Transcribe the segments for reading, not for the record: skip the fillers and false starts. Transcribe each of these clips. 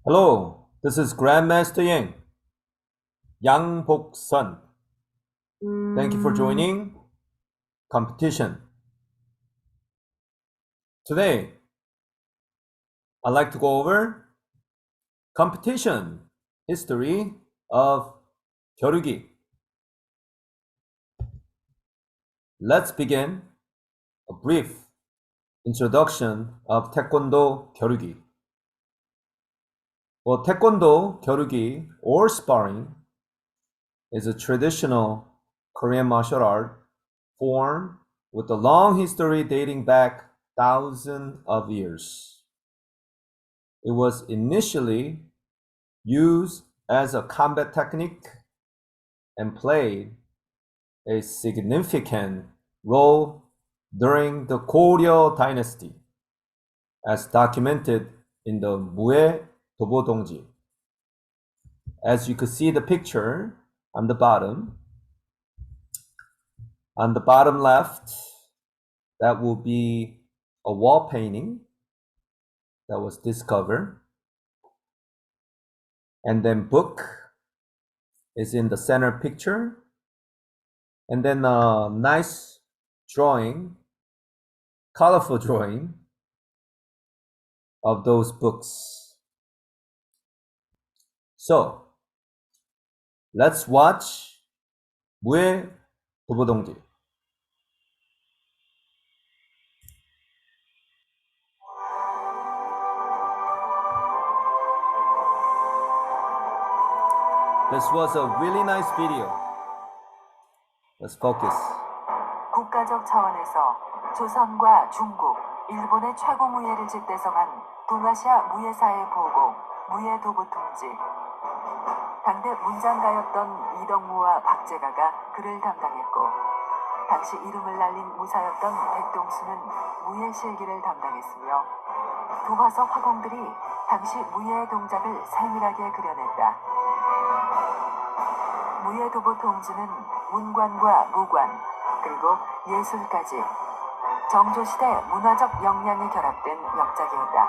Hello, this is Grandmaster Yang Bok-sun. Thank you for joining competition. Today, I'd like to go over competition history of Gyuroogi. Let's begin a brief introduction of Taekwondo Gyuroogi. Well, Taekwondo Gyuroogi or sparring is a traditional Korean martial art form with a long history dating back thousands of years. It was initially used as a combat technique and played a significant role during the Goryeo dynasty, as documented in the Mue Dobodongji. As you could see the picture on the bottom left, that will be a wall painting that was discovered. And then book is in the center picture. And then a nice drawing, colorful drawing of those books. So let's watch 무의 도보동지. This was a really nice video. Let's focus. 국가적 차원에서 조선과 중국, 일본의 최고 무예를 집대성한 동아시아 무예사의 보고, 무예도보통지. 당대 문장가였던 이덕무와 박재가가 그를 담당했고, 당시 이름을 날린 무사였던 백동수는 무예실기를 담당했으며, 도화서 화공들이 당시 무예의 동작을 세밀하게 그려냈다. 무예도보통지는 문관과 무관, 그리고 예술까지 정조시대 문화적 역량이 결합된 역작이었다.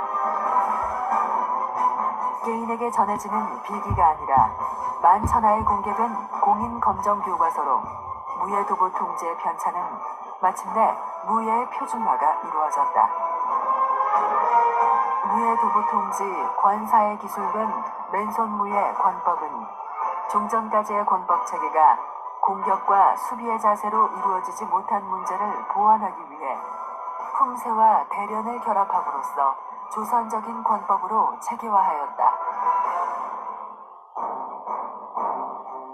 개인에게 전해지는 비기가 아니라 만천하에 공개된 공인검정교과서로 무예도보통지의 편찬은 마침내 무예의 표준화가 이루어졌다. 무예도보통지 권사에 기술된 맨손무예 권법은 종전까지의 권법체계가 공격과 수비의 자세로 이루어지지 못한 문제를 보완하기 위해 품새와 대련을 결합함으로써 조선적인 권법으로 체계화하였다.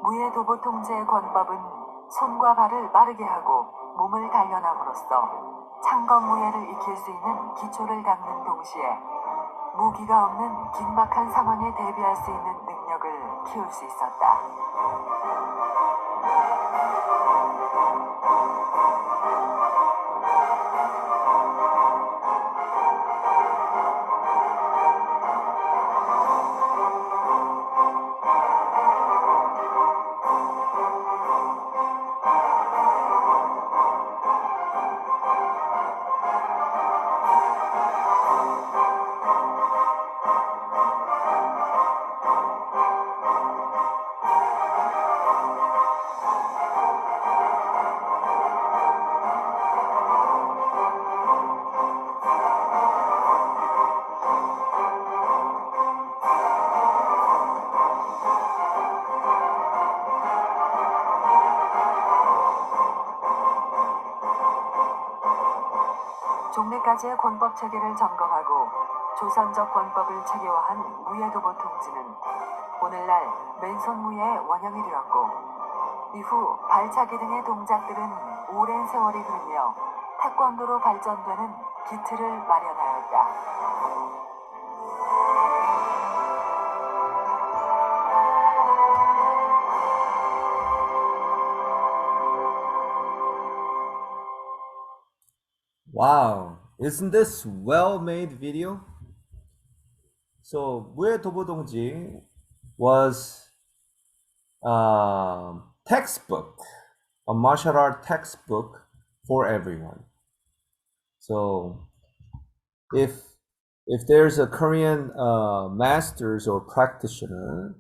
무예도보통제의 권법은 손과 발을 빠르게 하고 몸을 단련함으로써 창검무예를 익힐 수 있는 기초를 닦는 동시에 무기가 없는 긴박한 상황에 대비할 수 있는 능력을 키울 수 있었다. 종래까지의 권법 체계를 점검하고 조선적 권법을 체계화한 무예도보통지는 오늘날 맨손무예의 원형이 되었고, 이후 발차기 등의 동작들은 오랜 세월이 흐르며 태권도로 발전되는 기틀을 마련하였다. Wow, isn't this well-made video? So 무예 도보동지 was a textbook, a martial art textbook for everyone. So if if there's a Korean masters or practitioner,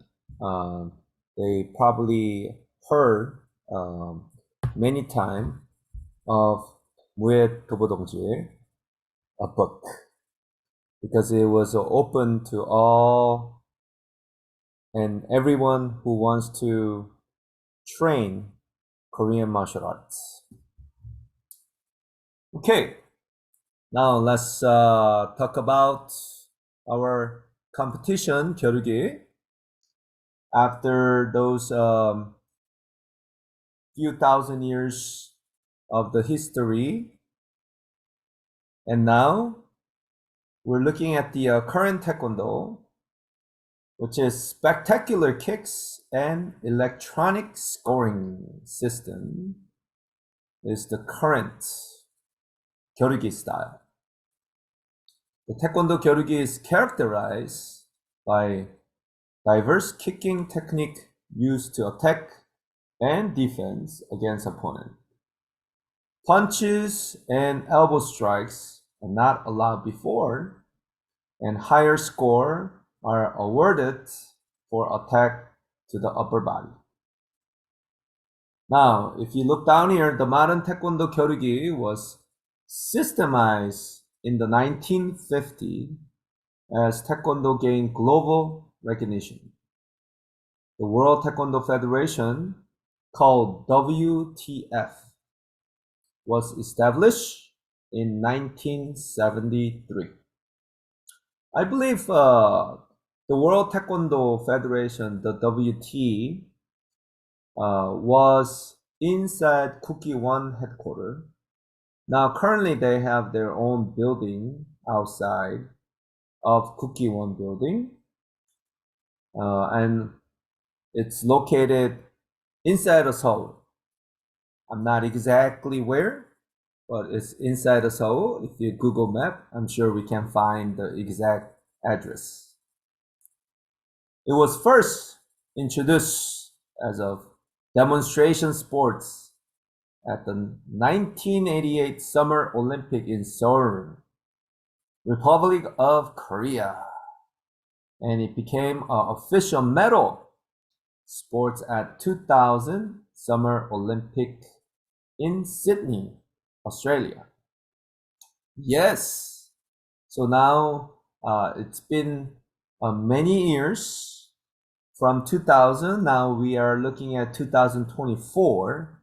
they probably heard many times of 무예 도보동지, a book, because it was open to all and everyone who wants to train Korean martial arts. Okay, now let's talk about our competition, Gyuroogi. After those few thousand years of the history, and now we're looking at the current Taekwondo, which is spectacular kicks and electronic scoring system, is the current Gyuroogi style. The Taekwondo Gyuroogi is characterized by diverse kicking technique used to attack and defense against opponent. Punches and elbow strikes are not allowed before, and higher score are awarded for attack to the upper body. Now, if you look down here, the modern Taekwondo Gyuroogi was systemized in the 1950s as Taekwondo gained global recognition. The World Taekwondo Federation, called WTF, was established in 1973. I believe the World Taekwondo Federation, the WT, was inside Cookie One headquarters. Now currently they have their own building outside of Cookie One building, and it's located inside of Seoul. I'm not exactly where, but it's inside of Seoul. If you Google map, I'm sure we can find the exact address. It was first introduced as a demonstration sports at the 1988 Summer Olympic in Seoul, Republic of Korea, and it became an official medal sports at 2000 Summer Olympic in Sydney, Australia. Yes, so now it's been many years from 2000. Now we are looking at 2024.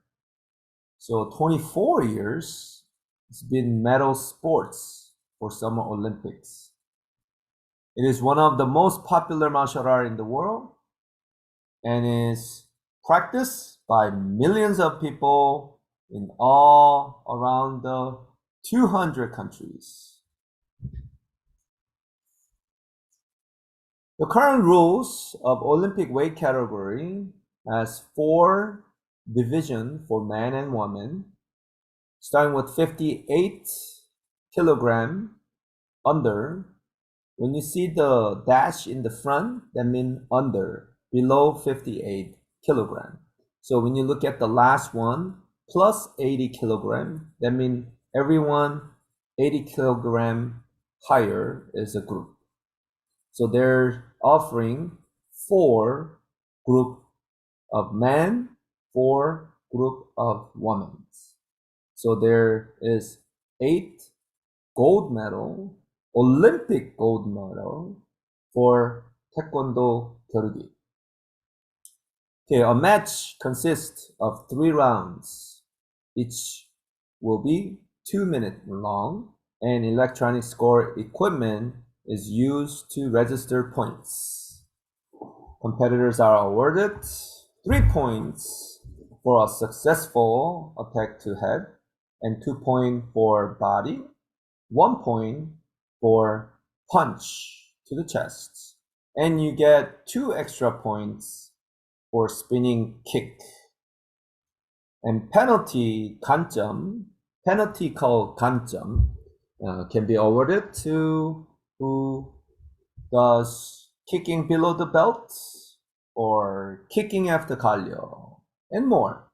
So 24 years, it's been medal sports for Summer Olympics. It is one of the most popular martial arts in the world and is practiced by millions of people in all around the 200 countries. The current rules of Olympic weight category has 4 divisions for men and women, starting with 58 kilogram under. When you see the dash in the front, that means under, below 58 kilogram. So when you look at the last one, plus 80 kilogram, that means everyone 80 kilogram higher is a group. So they're offering 4 group of men, 4 group of women. So there is 8 gold medal, Olympic gold medal for Taekwondo Gyuroogi. Okay, a match consists of 3 rounds. Each will be 2 minutes long, and electronic score equipment is used to register points. Competitors are awarded 3 points for a successful attack to head, and 2 points for body, 1 point for punch to the chest, and you get 2 extra points for spinning kick. And penalty 간점, penalty called 간점, can be awarded to who does kicking below the belt or kicking after 갈려, and more.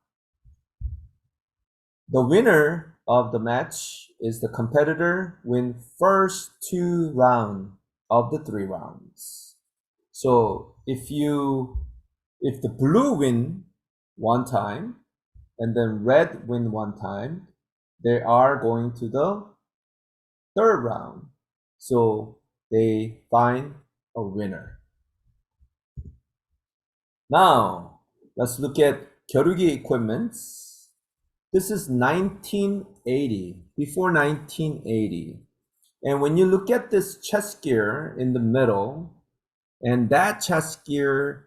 The winner of the match is the competitor win first 2 rounds of the 3 rounds. So if the blue win one time and then red win one time, they are going to the third round. So they find a winner. Now let's look at Gyuroogi equipments. This is 1980, before 1980. And when you look at this chess gear in the middle, and that chess gear,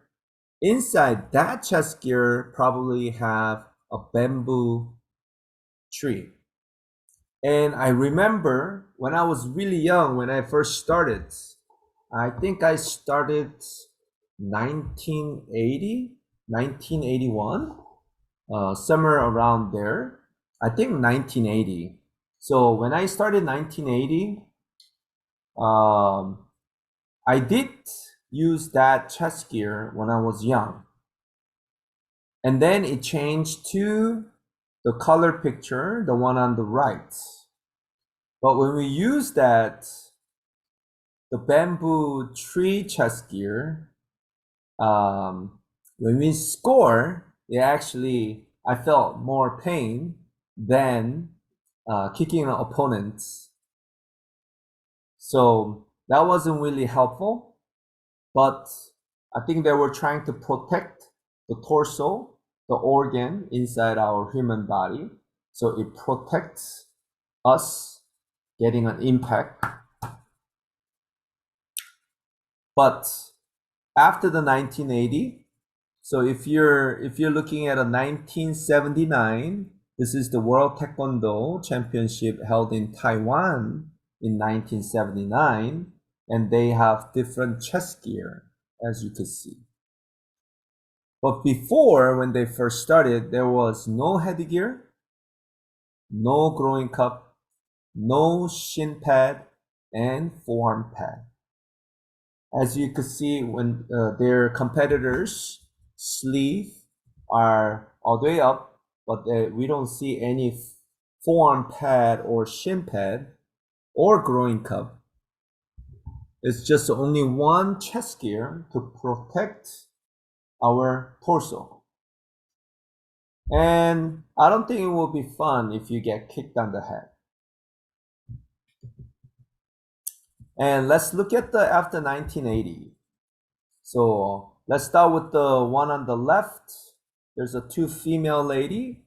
inside that chess gear probably have a bamboo tree. And I remember when I was really young, when I first started, I think I started 1980, 1981, somewhere around there. I think 1980. So when I started 1980, I did use that chess gear when I was young. And then it changed to the color picture, the one on the right. But when we use that, the bamboo tree chess gear, when we score, I felt more pain than kicking an opponent. So that wasn't really helpful, but I think they were trying to protect the torso, the organ inside our human body. So it protects us getting an impact. But after the 1980, so if you're looking at a 1979, this is the World Taekwondo Championship held in Taiwan in 1979, and they have different chess gear, as you can see. But before, when they first started, there was no headgear, no groin cup, no shin pad, and forearm pad. As you can see, when their competitors' sleeve are all the way up, but we don't see any forearm pad or shin pad or groin cup. It's just only one chest gear to protect our torso. And I don't think it will be fun if you get kicked on the head. And let's look at the after 1980. So let's start with the one on the left. There's a two female lady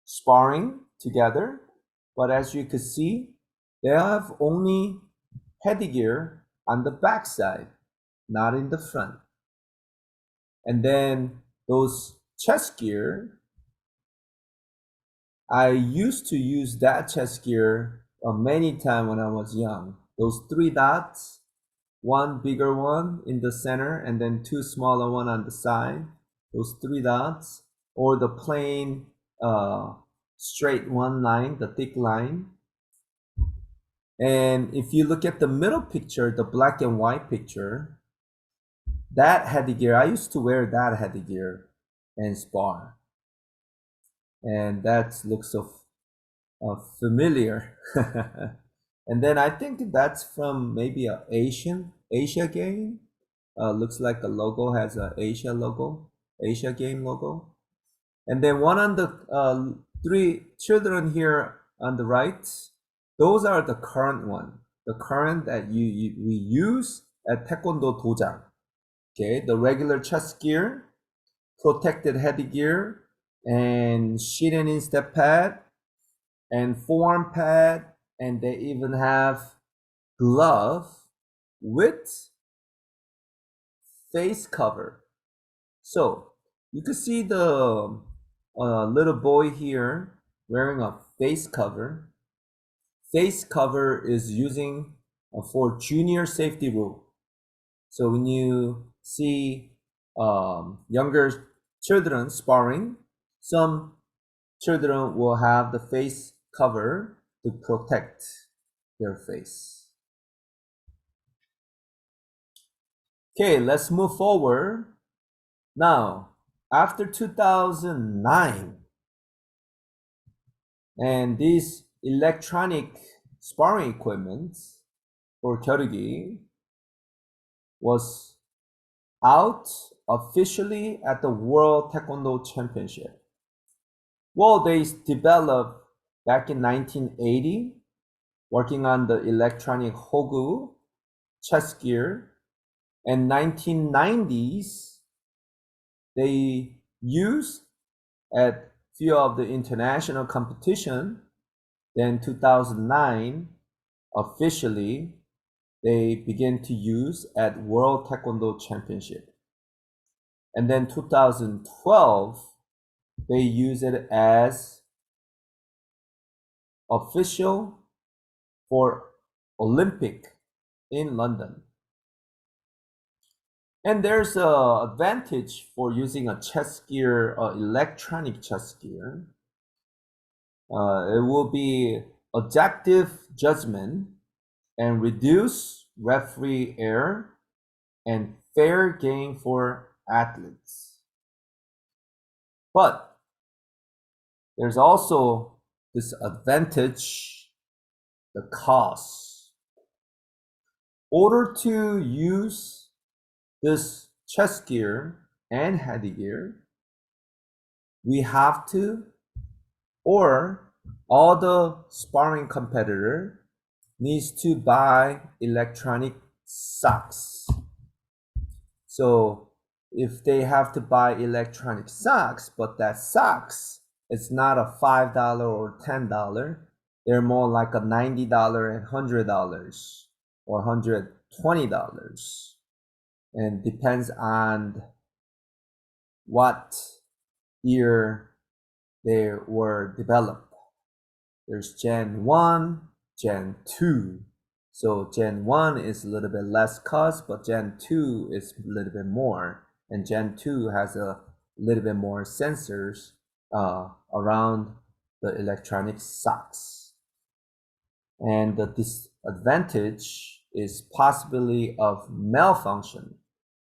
sparring together, but as you can see, they have only headgear on the back side, not in the front. And then those chest gear, I used to use that chest gear many times when I was young. Those 3 dots, one bigger one in the center and then two smaller one on the side, those 3 dots, or the plain straight one line, the thick line. And if you look at the middle picture, the black and white picture, that headgear, I used to wear that headgear and spar, and that looks so familiar. And then I think that's from maybe a Asia game. Looks like the logo has a Asia game logo. And then one on the 3 children here on the right, those are the current one, the current that we use at Taekwondo Dojang. Okay, the regular chest gear, protected headgear, and shin and step pad, and forearm pad, and they even have glove with face cover. So you can see the little boy here wearing a face cover. Face cover is using for junior safety rule. So when you see younger children sparring, some children will have the face cover to protect their face. Okay, let's move forward. Now, after 2009, And these electronic sparring equipment for Gyuroogi was out officially at the World Taekwondo Championship. Well, they developed back in 1980, working on the electronic Hogu chess gear. And 1990s, they used at few of the international competition. Then 2009, officially, they began to use at World Taekwondo Championship. And then 2012, they use it as official for Olympic in London. And there's an advantage for using a chess gear, electronic chess gear. It will be objective judgment and reduce referee error and fair game for athletes. But there's also this advantage, the cost. In order to use this chess gear and headgear, we have to, or all the sparring competitor needs to buy electronic socks. So if they have to buy electronic socks, but that socks it's not a $5 or $10, they're more like a $90 and $100 or $120, and depends on what year they were developed. There's Gen 1, Gen 2. So Gen 1 is a little bit less cost, but Gen 2 is a little bit more. And Gen 2 has a little bit more sensors around the electronic socks. And the disadvantage is possibility of malfunction.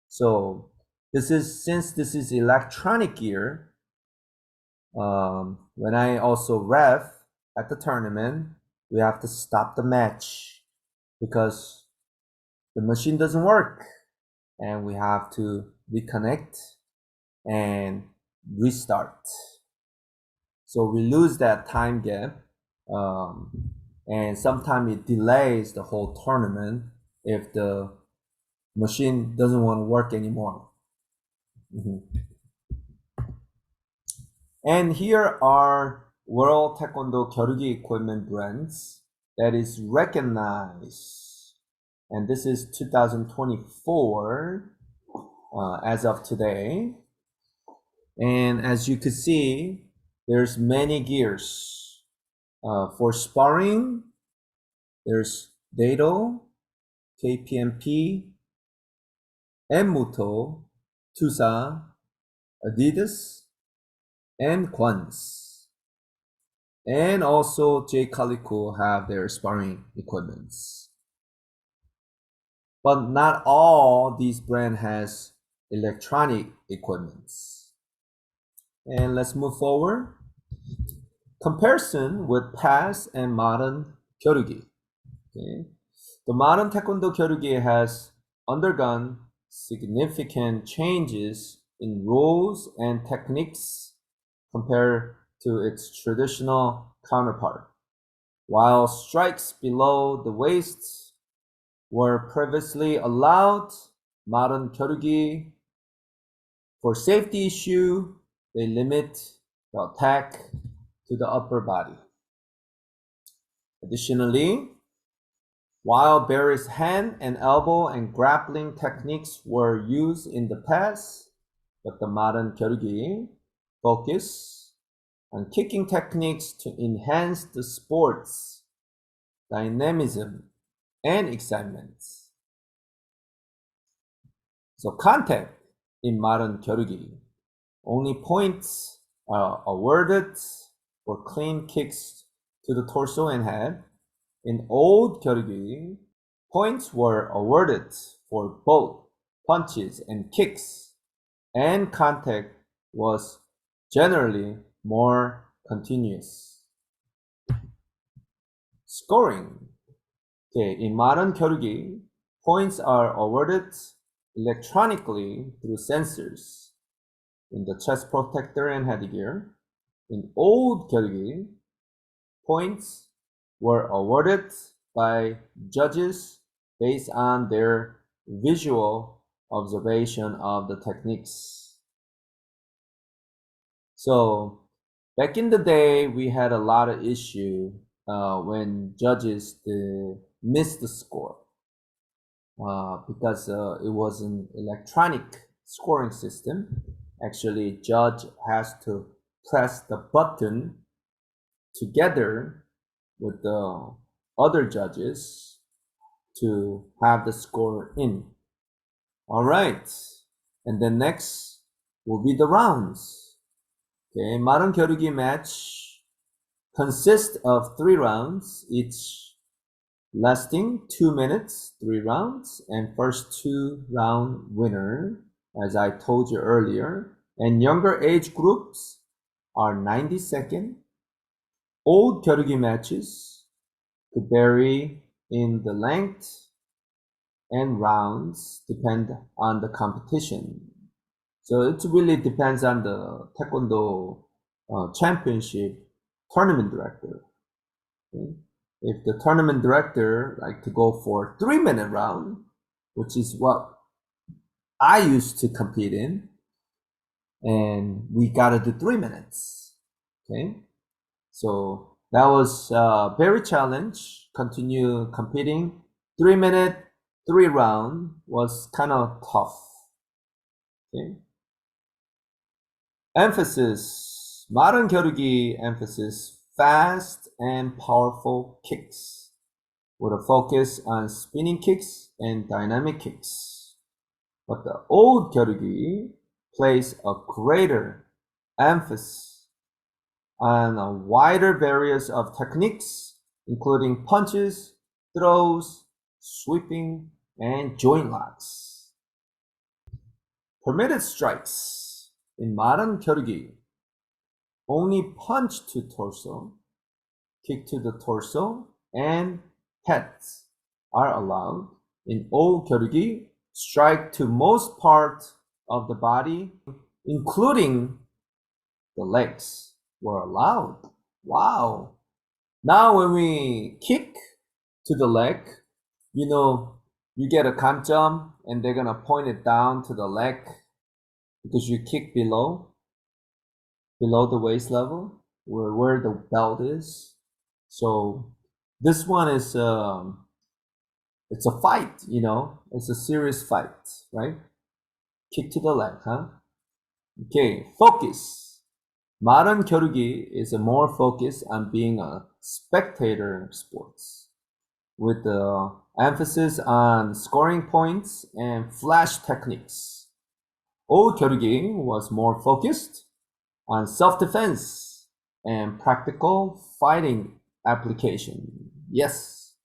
So since this is electronic gear, when I also ref at the tournament, we have to stop the match because the machine doesn't work, and we have to reconnect and restart. So we lose that time gap, and sometimes it delays the whole tournament if the machine doesn't want to work anymore. And here are World Taekwondo Gyuroogi equipment brands that is recognized. And this is 2024 as of today. And as you can see, there's many gears. For sparring, there's Dado, KPMP, Muto, Tusa, Adidas, and Quans. And also J. Calico have their sparring equipments. But not all these brands has electronic equipments. And let's move forward. Comparison with past and modern Gyuroogi. Okay. The modern Taekwondo Gyuroogi has undergone significant changes in rules and techniques compared to its traditional counterpart. While strikes below the waist were previously allowed, modern Gyuroogi, for safety issue, they limit the attack to the upper body. Additionally, while various hand and elbow and grappling techniques were used in the past, but the modern Gyuroogi focus on kicking techniques to enhance the sport's dynamism and excitement. So contact in modern Gyuroogi, only points are awarded for clean kicks to the torso and head. In old Gyuroogi, points were awarded for both punches and kicks, and contact was generally more continuous. Scoring. Okay, in modern Gyuroogi, points are awarded electronically through sensors in the chest protector and headgear. In old Gyuroogi, points were awarded by judges based on their visual observation of the techniques. So back in the day, we had a lot of issue when judges missed the score because it was an electronic scoring system. Actually, judge has to press the button together with the other judges to have the score in. All right, and then next will be the rounds. Okay, modern Gyuroogi match consists of 3 rounds, each lasting 2 minutes, 3 rounds, and first 2-round winner, as I told you earlier. And younger age groups are 90 second. Old Gyuroogi matches could vary in the length and rounds depend on the competition. So it really depends on the Taekwondo championship tournament director. Okay? If the tournament director like to go for 3-minute round, which is what I used to compete in, and we gotta do 3 minutes. Okay, so that was very challenge. Continue competing. 3-minute, 3 round was kind of tough. Okay. Emphasis. Modern Gyuroogi emphasis fast and powerful kicks with a focus on spinning kicks and dynamic kicks. But the old Gyuroogi place a greater emphasis on a wider various of techniques, including punches, throws, sweeping, and joint locks. Permitted strikes in modern Gyuroogi: only punch to torso, kick to the torso, and heads are allowed. In old Gyuroogi, strike to most parts of the body, including the legs, were allowed. Wow. Now when we kick to the leg, you get a kanjam and they're gonna point it down to the leg because you kick below the waist level where the belt is. So this one is it's a fight, it's a serious fight, right? Kick to the leg, huh? Okay, focus. Modern Gyuroogi is more focused on being a spectator sports with the emphasis on scoring points and flash techniques. Old Gyuroogi was more focused on self-defense and practical fighting application. Yes.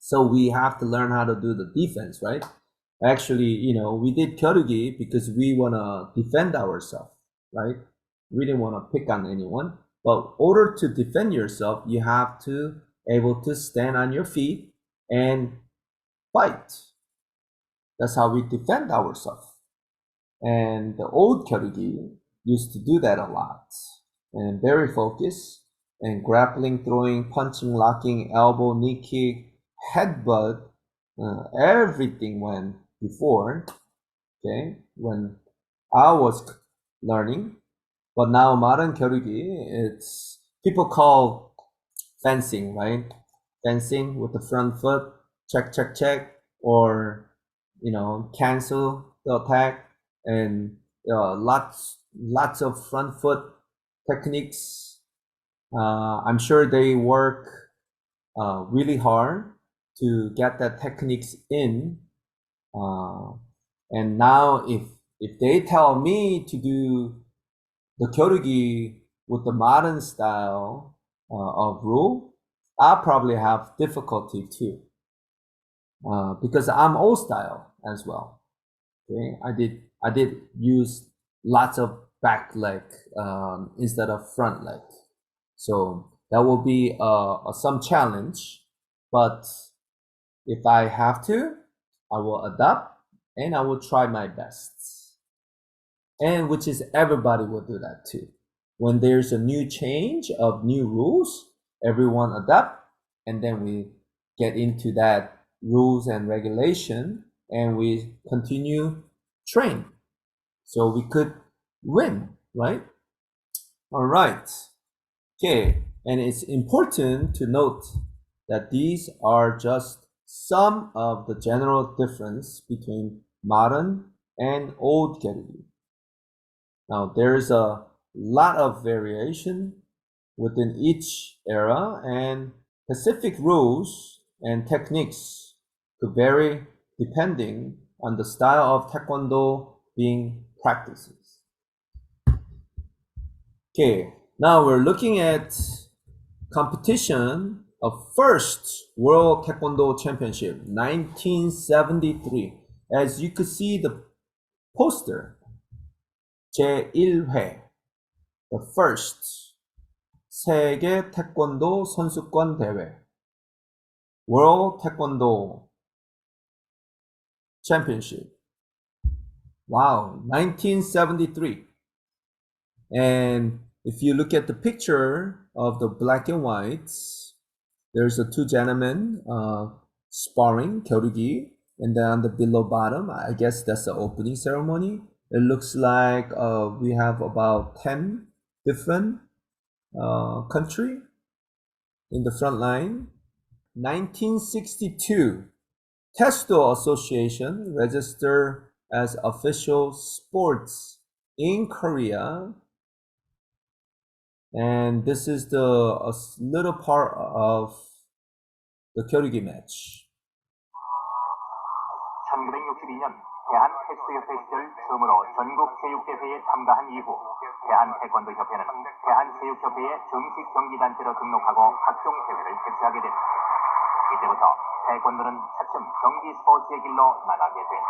So we have to learn how to do the defense, right? Actually, we did Gyuroogi because we want to defend ourselves, right? We didn't want to pick on anyone. But in order to defend yourself, you have to able to stand on your feet and fight. That's how we defend ourselves. And the old Gyuroogi used to do that a lot. And very focused and grappling, throwing, punching, locking, elbow, knee kick, headbutt, everything went before, okay, when I was learning. But now modern Gyuroogi, it's people call fencing, right? Fencing with the front foot, check, check, check, or cancel the attack, and lots of front foot techniques. I'm sure they work really hard to get that techniques in. And now if they tell me to do the Gyuroogi with the modern style of rule, I'll probably have difficulty too. Because I'm old style as well. Okay, I did use lots of back leg instead of front leg. So That will be some challenge, but if I have to, I will adapt and I will try my best. And which is everybody will do that too. When there's a new change of new rules, everyone adapt, and then we get into that rules and regulation, and we continue train. So we could win, right? All right. Okay, and it's important to note that these are just some of the general difference between modern and old Gyuroogi. Now, there's a lot of variation within each era, and specific rules and techniques could vary depending on the style of Taekwondo being practiced. Okay, now we're looking at competition of first World Taekwondo Championship, 1973. As you could see the poster, 제1회, the first 세계 태권도 선수권 대회, World Taekwondo Championship. Wow, 1973. And if you look at the picture of the black and whites, there's a two gentlemen sparring, Gyuroogi, and then on the below bottom, I guess that's the opening ceremony. It looks like we have about 10 different country in the front line. 1962, Taekwondo Association registered as official sports in Korea. And this is a little part of the Gyuroogi match. 1962년 대한태권도협회 시절 처음으로 전국체육대회에 참가한 이후 대한태권도협회는 대한체육협회의 정식 경기단체로 등록하고 각종 대회를 개최하게 됩니다. 이때부터 태권도는 차츰 경기 스포츠의 길로 나가게 됩니다.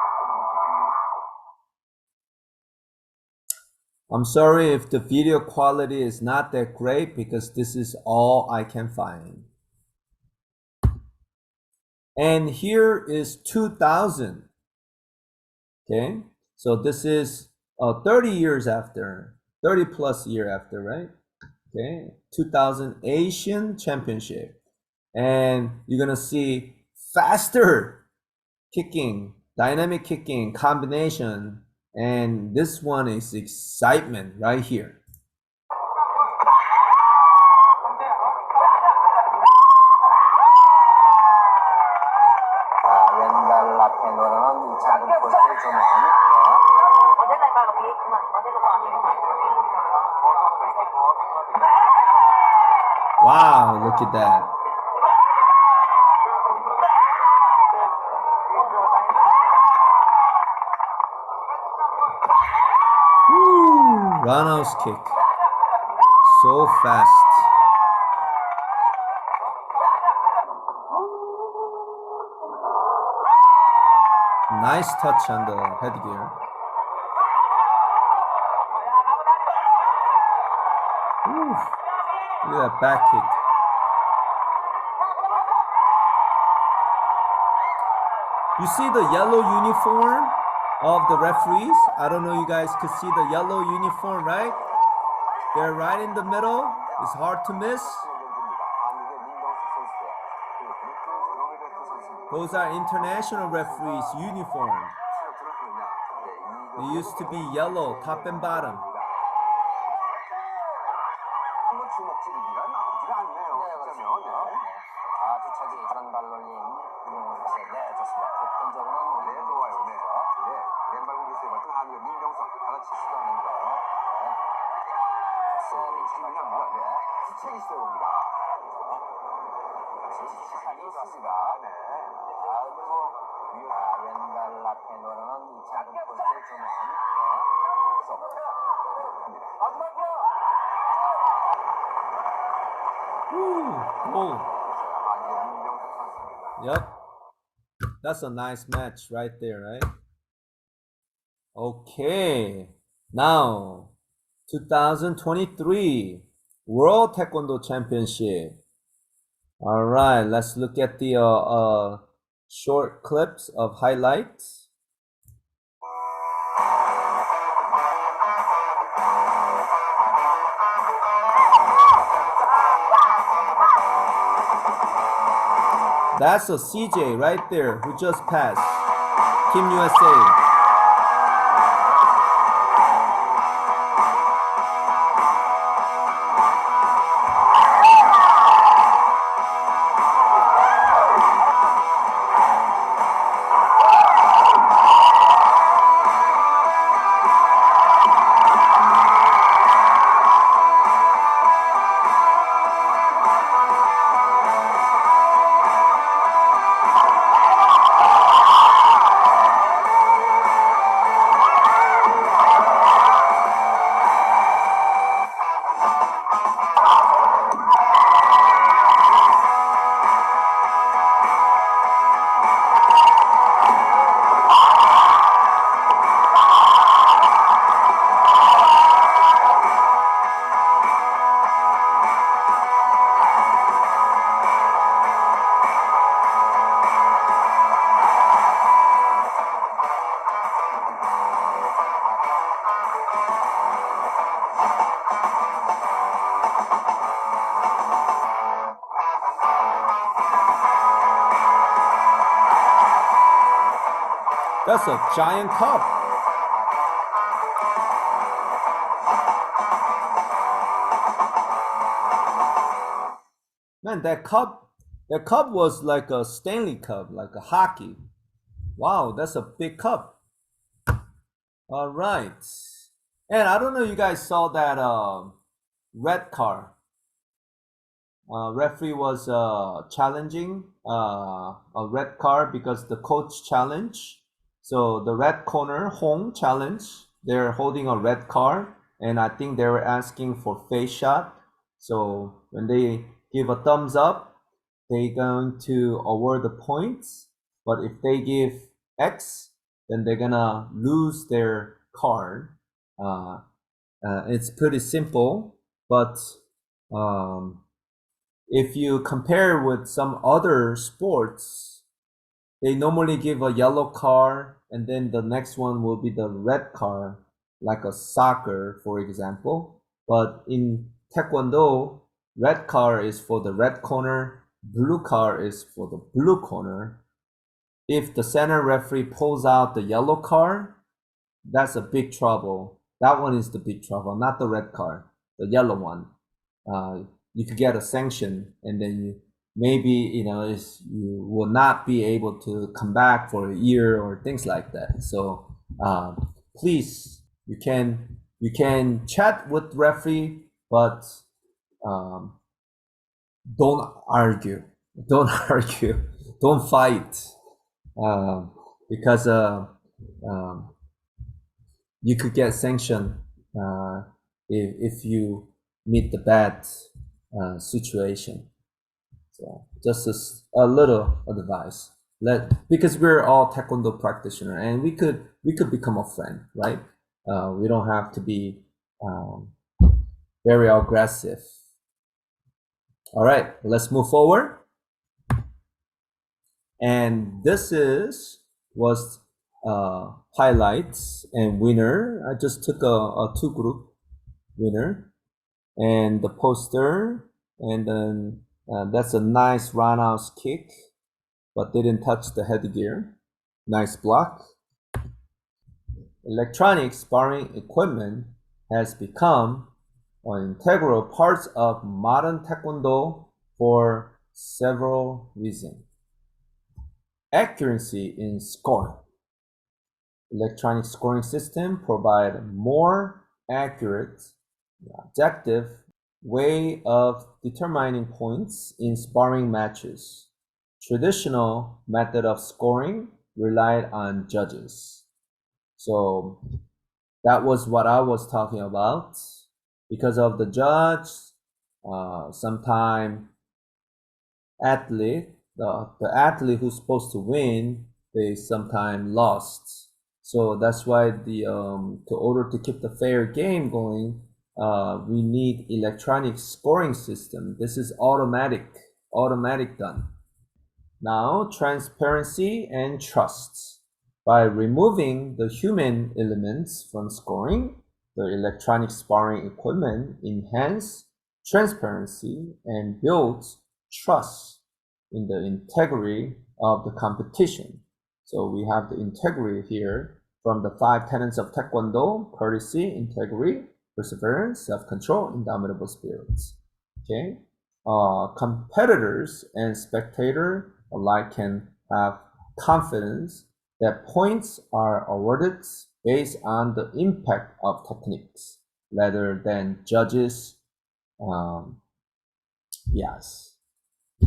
I'm sorry if the video quality is not that great because this is all I can find. And here is 2000. Okay, so this is 30 years after, 30 plus year after, right? Okay, 2000 Asian Championship. And you're gonna see faster kicking, dynamic kicking, combination. And this one is excitement right here. 왼발 앞에 놓는 작은 볼을 주면 Wow, look at that. Woo, roundhouse kick. So fast. Nice touch on the headgear. Ooh, look at that back kick. You see the yellow uniform of the referees? I don't know, you guys could see the yellow uniform, right? They're right in the middle. It's hard to miss. Those are international referees' uniform. They used to be yellow, top and bottom. 왼발 앞에 놓는 작은 볼을 주면 Oh. Yep. That's a nice match right there, right? Okay. Now, 2023. World Taekwondo Championship. All right, let's look at the short clips of highlights. That's a CJ right there who just passed. Team USA. That's a giant cup. Man, that cup was like a Stanley Cup, like a hockey. Wow, that's a big cup. All right. And I don't know if you guys saw that red card. Referee was challenging a red card because the coach challenged. So the red corner, home challenge, they're holding a red card, and I think they were asking for face shot. So when they give a thumbs up, they're going to award the points. But if they give X, then they're gonna lose their card. It's pretty simple, but if you compare with some other sports, they normally give a yellow card and then the next one will be the red card, like a soccer, for example. But in Taekwondo, red card is for the red corner, blue card is for the blue corner. If the center referee pulls out the yellow card, that's a big trouble. That one is the big trouble, not the red card, the yellow one. You could get a sanction, and then maybe you will not be able to come back for a year or things like that. So please, you can chat with referee, but don't argue, don't argue, don't fight, because you could get sanctioned if you meet the bad situation. So just a little advice. Because we're all Taekwondo practitioner, and we could become a friend, right? We don't have to be very aggressive. All right, let's move forward. And this was highlights and winner. I just took a two group winner and the poster, and then that's a nice roundhouse kick, but didn't touch the headgear. Nice block. Electronic sparring equipment has become an integral part of modern Taekwondo for several reasons. Accuracy in scoring. Electronic scoring system provide more accurate, objective way of determining points in sparring matches. Traditional method of scoring relied on judges. So that was what I was talking about. Because of the judge, sometime the athlete who's supposed to win, they sometimes lost. So that's why to order to keep the fair game going, we need electronic scoring system. This is automatic done. Now, transparency and trust. By removing the human elements from scoring, the electronic sparring equipment enhance transparency and builds trust in the integrity of the competition. So we have the integrity here from the 5 tenets of Taekwondo: courtesy, integrity, perseverance, self-control, indomitable spirits. Okay, competitors and spectator alike can have confidence that points are awarded based on the impact of techniques rather than judges, yes,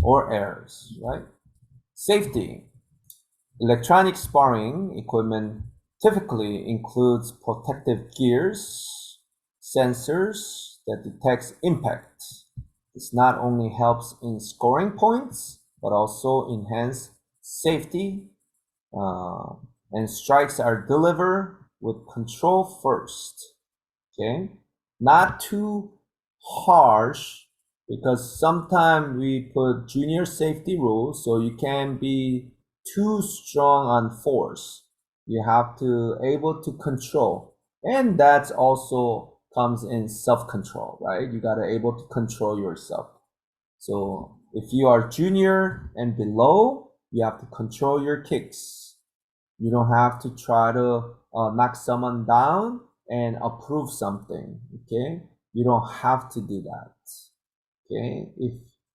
or errors, right? Safety. Electronic sparring equipment typically includes protective gears, sensors that detects impact. This not only helps in scoring points, but also enhance safety, and strikes are delivered with control first. Okay, not too harsh, because sometimes we put junior safety rules, so you can't be too strong on force. You have to able to control, and that's also comes in self-control, right? You gotta able to control yourself. So if you are junior and below, you have to control your kicks. You don't have to try to knock someone down and approve something. Okay, you don't have to do that. Okay,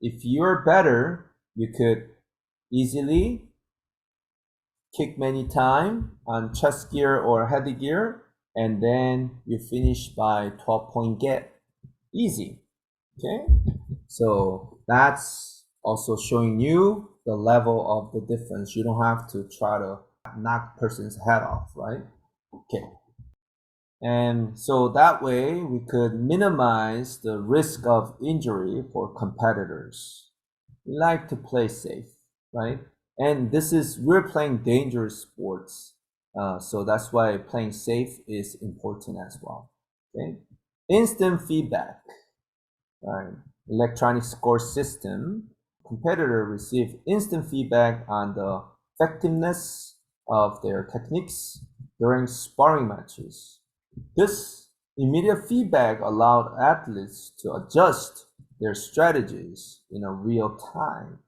if you're better, you could easily kick many times on chest gear or head gear, and then you finish by 12-point get. Easy. Okay, so that's also showing you the level of the difference. You don't have to try to knock person's head off, right? Okay, and so that way we could minimize the risk of injury for competitors. We like to play safe, right? And this is, we're playing dangerous sports, so that's why playing safe is important as well. Okay, instant feedback. Right. Electronic score system. Competitor receive instant feedback on the effectiveness of their techniques during sparring matches. This immediate feedback allowed athletes to adjust their strategies in a real time,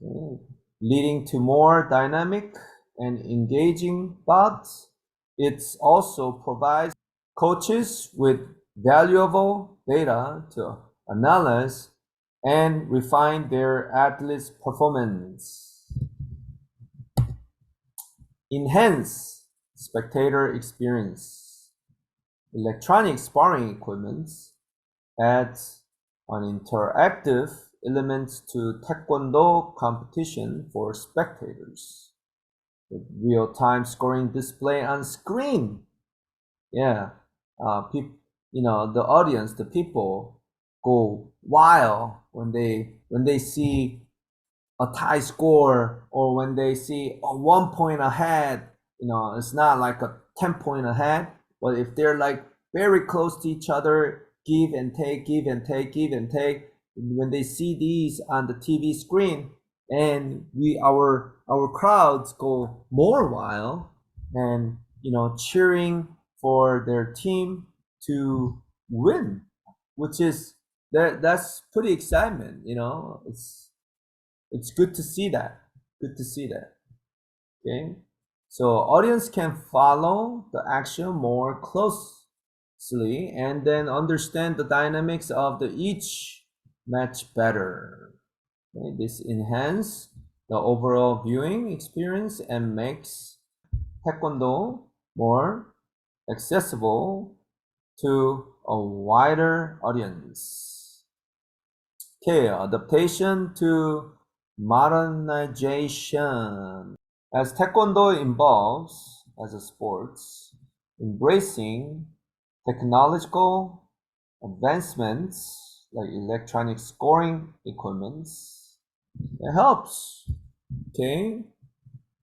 okay, leading to more dynamic and engaging bouts. It also provides coaches with valuable data to analyze and refine their athletes' performance. Enhance spectator experience. Electronic sparring equipment adds an interactive element to Taekwondo competition for spectators, with real-time scoring display on screen. Yeah, the audience, the people go wild when they see a tie score, or when they see a 1 point ahead. It's not like a 10 point ahead, but if they're like very close to each other, give and take, give and take, give and take. When they see these on the TV screen, and our crowds go more wild, and cheering for their team to win, which is that's pretty excitement. It's good to see that. Good to see that. Okay, so audience can follow the action more closely and then understand the dynamics of each match better. Okay? This enhances the overall viewing experience and makes Taekwondo more accessible to a wider audience. Okay, adaptation to modernization. As Taekwondo evolves as a sport, embracing technological advancements like electronic scoring equipments, it helps. Okay,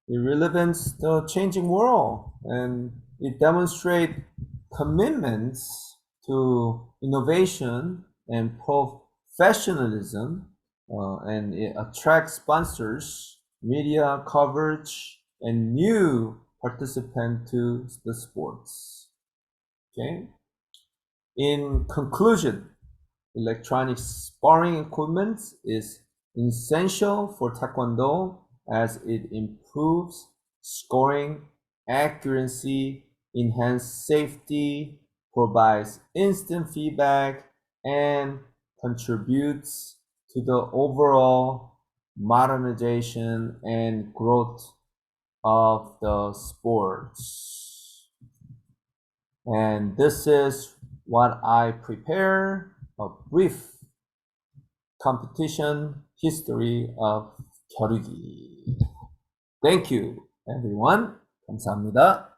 it relevance the changing world, and it demonstrates commitments to innovation and professionalism, and it attracts sponsors, media coverage, and new participants to the sports. Okay. In conclusion, electronic sparring equipment is essential for Taekwondo as it improves scoring accuracy, enhances safety, provides instant feedback, and contributes to the overall modernization and growth of the sports. And this is what I prepare, a brief competition history of 겨루기. Thank you, everyone. 감사합니다.